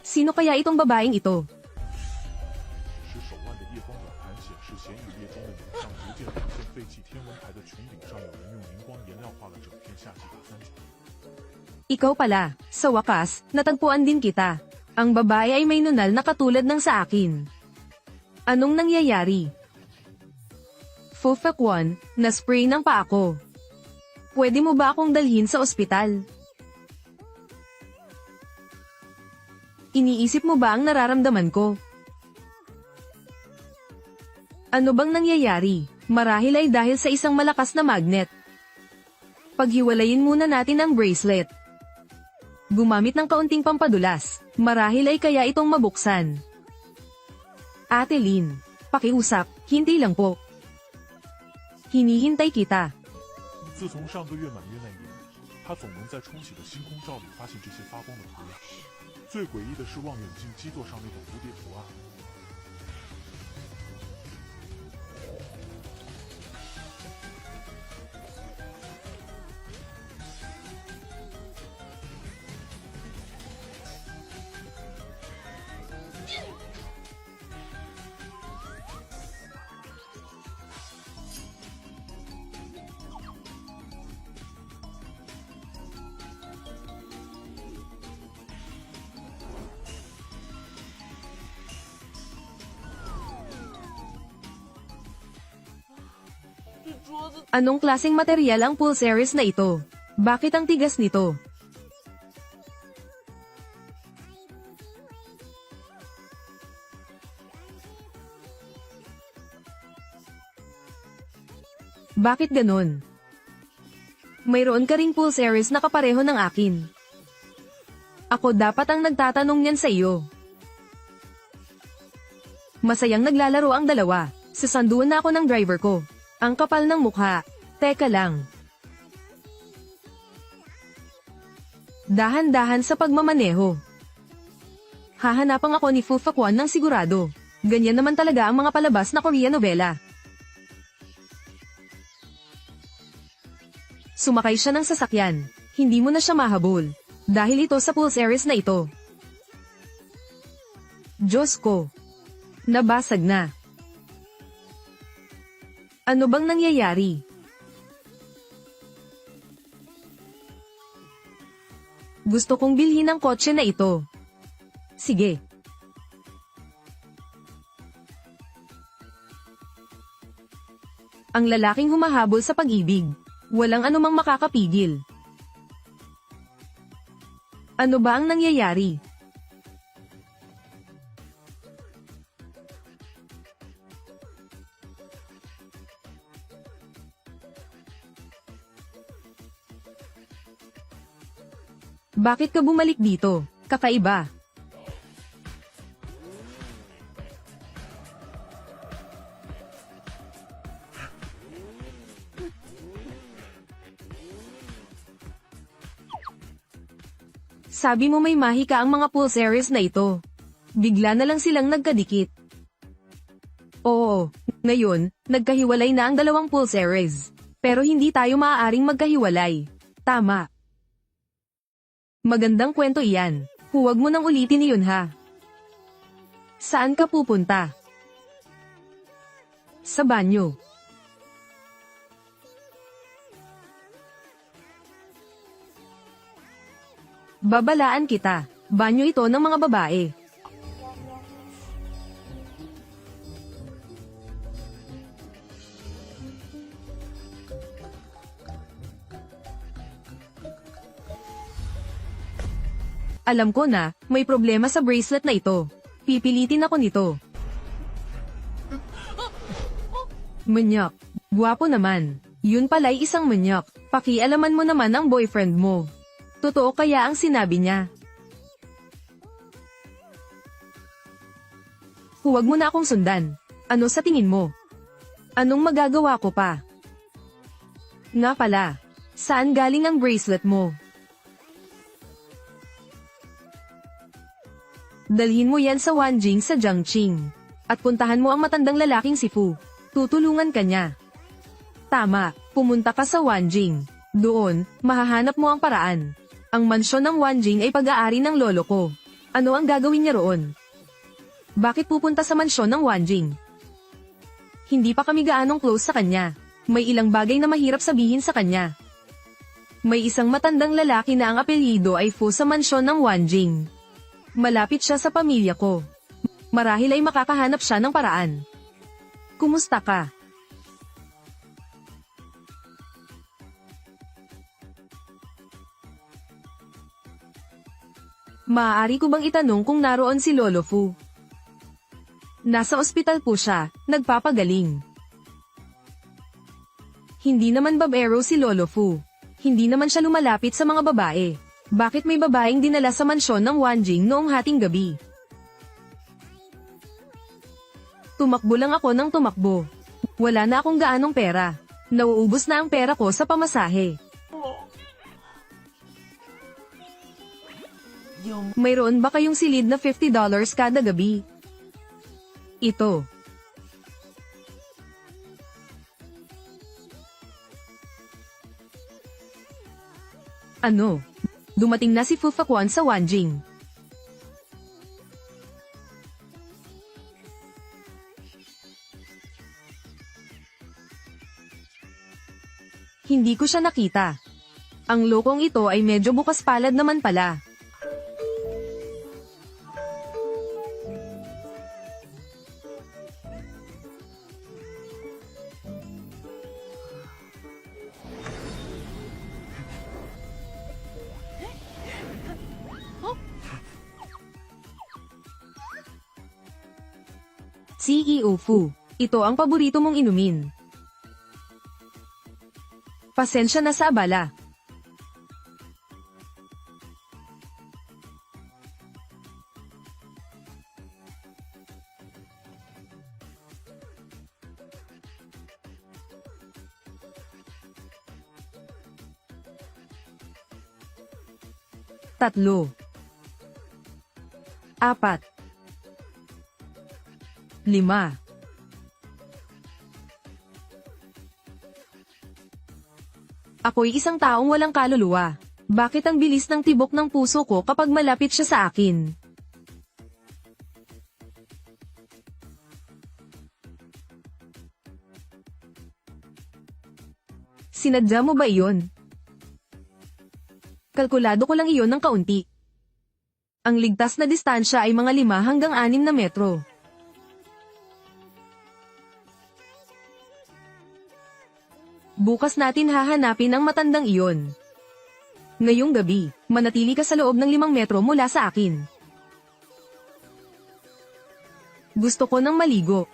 Sino kaya itong babaeng ito? 只是手腕的夜光表盘显示，咸雨夜中的影像逐渐出现废弃天文台的穹顶上有人用荧光颜料画了整片夏季大三角。 Ikaw pala, sa wakas, natagpuan din kita. Ang babae ay may nunal na katulad ng sa akin. Anong nangyayari? Fufakwan, na-spray ng paa ko. Pwede mo ba akong dalhin sa ospital? Iniisip mo ba ang nararamdaman ko? Ano bang nangyayari? Marahil ay dahil sa isang malakas na magnet. Paghiwalayin muna natin ang bracelet. Gumamit ng kaunting pampadulas. Marahil ay kaya itong mabuksan. Ate Lin, pakiusap, hindi lang po. Hinihintay kita. 自从上个月满月那年，他总能在冲洗的星空照里发现这些发光的图样。最诡异的是望远镜基座上那种蝴蝶图案。 Anong klaseng materyal ang pulsaris na ito? Bakit ang tigas nito? Bakit ganon? Mayroon ka ring pulsaris na kapareho ng akin. Ako dapat ang nagtatanong niyan sa iyo. Masayang naglalaro ang dalawa. Sasanduan na ako ng driver ko. Ang kapal ng mukha. Teka lang. Dahan-dahan sa pagmamaneho. Hahanapang ako ni Fufakwan ng sigurado. Ganyan naman talaga ang mga palabas na Korean novela. Sumakay siya ng sasakyan. Hindi mo na siya mahabol. Dahil ito sa pulsaris na ito. Diyos ko. Nabasag na. Ano bang nangyayari? Gusto kong bilhin ang kotse na ito. Sige. Ang lalaking humahabol sa pag-ibig. Walang anumang makakapigil. Ano ba ang nangyayari? Bakit ka bumalik dito? Kakaiba. Sabi mo may mahika ang mga pulsaris na ito. Bigla na lang silang nagkadikit. Oo, ngayon, nagkahiwalay na ang dalawang pulsaris. Pero hindi tayo maaaring magkahiwalay. Tama. Magandang kwento iyan. Huwag mo nang ulitin iyon ha. Saan ka pupunta? Sa banyo. Babalaan kita. Banyo ito ng mga babae. Alam ko na, may problema sa bracelet na ito. Pipilitin ako nito. Manyak. Guwapo naman. Yun pala'y isang manyak. Pakialaman mo naman ang boyfriend mo. Totoo kaya ang sinabi niya? Huwag mo na akong sundan. Ano sa tingin mo? Anong magagawa ko pa? Nga pala, saan galing ang bracelet mo? Dalhin mo yan sa Wanjing sa Jiangqing. At puntahan mo ang matandang lalaking si Fu. Tutulungan ka niya. Tama, pumunta ka sa Wanjing. Doon, mahahanap mo ang paraan. Ang mansyon ng Wanjing ay pag-aari ng lolo ko. Ano ang gagawin niya roon? Bakit pupunta sa mansyon ng Wanjing? Hindi pa kami gaanong close sa kanya. May ilang bagay na mahirap sabihin sa kanya. May isang matandang lalaki na ang apelyido ay Fu sa mansyon ng Wanjing. Malapit siya sa pamilya ko. Marahil ay makakahanap siya ng paraan. Kumusta ka? Maaari ko bang itanong kung naroon si Lolo Fu? Nasa ospital po siya, nagpapagaling. Hindi naman babero si Lolo Fu. Hindi naman siya lumalapit sa mga babae. Bakit may babaeng dinala sa mansyon ng Wanjing noong hating gabi? Tumakbo lang ako ng tumakbo. Wala na akong gaanong pera. Nauubos na ang pera ko sa pamasahe. Mayroon ba kayong silid na $50 kada gabi? Ito. Ano? Dumating na si Fu Faquan sa Wanjing. Hindi ko siya nakita. Ang lokong ito ay medyo bukas palad naman pala. CEO Fu, ito ang paborito mong inumin. Pasensya na sa abala. Tatlo. Apat. 5. Ako'y isang taong walang kaluluwa. Bakit ang bilis ng tibok ng puso ko kapag malapit siya sa akin? Sinadya mo ba iyon? Kalkulado ko lang iyon ng kaunti. Ang ligtas na distansya ay mga 5 hanggang 6 na metro. Bukas natin hahanapin ang matandang iyon. Ngayong gabi, manatili ka sa loob ng 5 metro mula sa akin. Gusto ko ng maligo.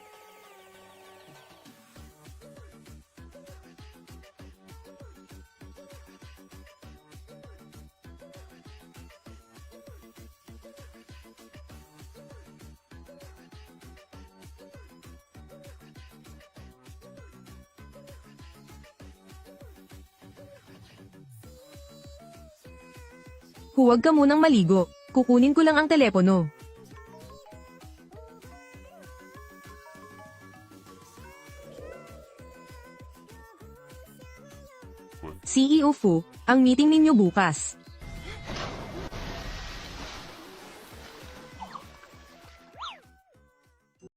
Huwag ka munang maligo. Kukunin ko lang ang telepono. CEO Fu, ang meeting ninyo bukas.